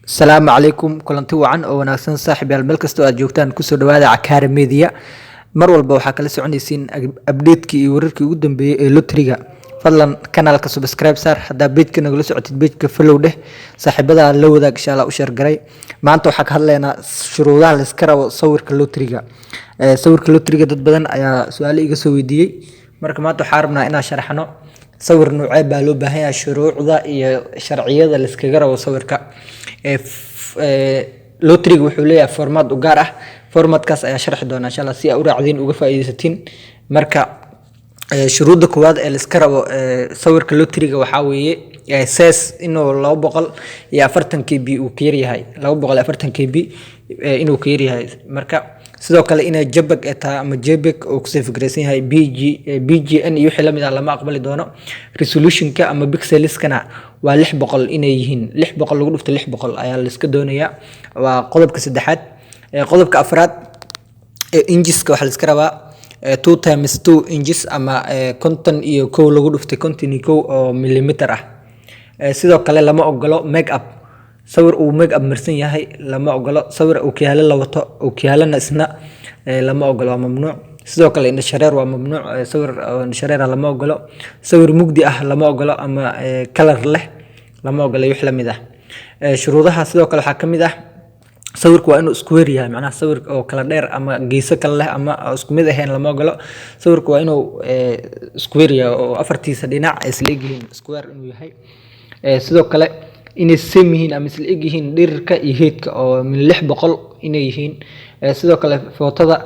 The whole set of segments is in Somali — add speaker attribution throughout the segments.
Speaker 1: السلام عليكم kulanti wacan oo wanaagsan saaxiibayaal meel kasta oo aad joogtaan kusoo dhawaada Cakaara Media mar walba waxaa kala soconaysiin update-kii iyo wararkii ugu dambeeyay ee lotriga fadlan kanaalka subscribe saar hadaa page-ka nagala socotid page-ka follow dheh saaxiibada la wadaag insha Allah u share garay maanta waxaa ka hadlaynaa shuruudaha la iska rabo sawirka lotriga dad badan ayaa su'aalo iga soo weydiiyay marka maanta waxaan rabnaa inaan sharaxno sawir noocee baa loo baahan yahay shuruucda iyo sharciyada la iskaga rabo sawirka lotriga wuxuu leeyahay format u gaar ah formatkaas ayaa sharxi doona insha Allah si aad u raacdin uga faa'iideysatiin marka shuruudda koowaad ee la iska rabo sawirka lotriga waxaa weeye size inuu 240 kb uu ka yar yahay 240 kb inuu ka yar yahay marka sidoo kale inay JPEG tahay ama JPEG oo ku safgaraysan yahay BGN iyo wixii la mid ah lama aqbali doono resolution-ka ama pixels-kana waa 600 inay yihiin 600 lagu dhufto 600 ayaa la iska doonayaa waa qodobka saddexaad qodobka afraad inches-ka waxa la iska rabaa 2 × 2 inches ama 50 iyo 1 lagu dhuftay 50 iyo 1 oo millimeter ah sidoo kale lama ogolo make-up sawir uu make-up marsan yahay lama ogolo sawir uu kiyaalo la wato uu kiyaalana isna lama ogolo waa mamnuuc sidoo kale indho shareer waa mamnuuc sawir indho shareer lama ogolo sawir mugdi ah lama ogolo ama color leh lama ogolo wix la mid ah shuruudaha sidoo kale waxa kamid ah sawirku waa inuu square yahay macnaha sawir oo kala dheer ama geeso kala leh ama isku mid ahayn lama ogolo sawirku waa inuu square yahay oo afartiisa dhinac isla egyihiin square inuu yahay sidoo kale inay same yihiin ama isla eg yihiin dhirirka iyo heedka oo min 600 inay yihiin sidoo kale footada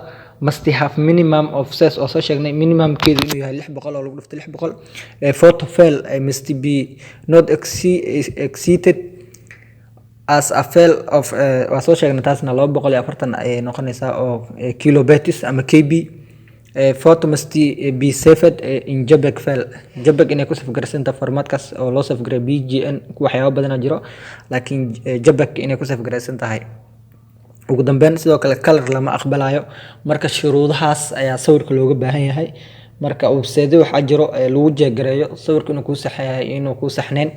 Speaker 1: must have minimum of size oo soo sheegnay minimum keedu inuu yahay 600 oo lagu dhufto 600 photo file must be not exceeded as a file of waa soo sheegnay taasna 240 ay noqonaysaa oo kilobytes ama kb photo must be saved in JPEG file JPEG inay ku safgaraysan formatkaas oo loo safgaray BGN waxyaabo badan jiro laakiin JPEG inay ku safgaraysan tahay ugu dambeyn sidoo kale color lama aqbalayo marka shuruudahaas ayaa sawirka looga baahan yahay marka uu seedo waxa jiro lagu jeegareeyo sawirka inuu ku saxayahay inuu ku saxneen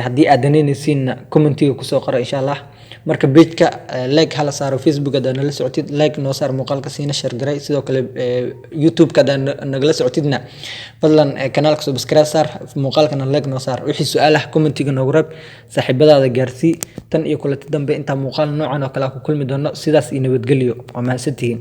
Speaker 1: haddii aad daneenaysiin commentiga ku soo qoro insha Allah marka page-ka like hala saaro Facebook aad nala socotid like noo saar muuqaalka siina share garay sidoo kale YouTube-ka aad nagala socotidna fadlan kanaalka subscribe saar muuqaalkana like noo saar wixii su'aalaha commentiga noogu reeb saaxiibadaada gaarsii tan iyo kulanti dambe inta muuqaal noocan oo kale ku kulmi doono sidaas iyo nabadgelyo waa mahadsantihiin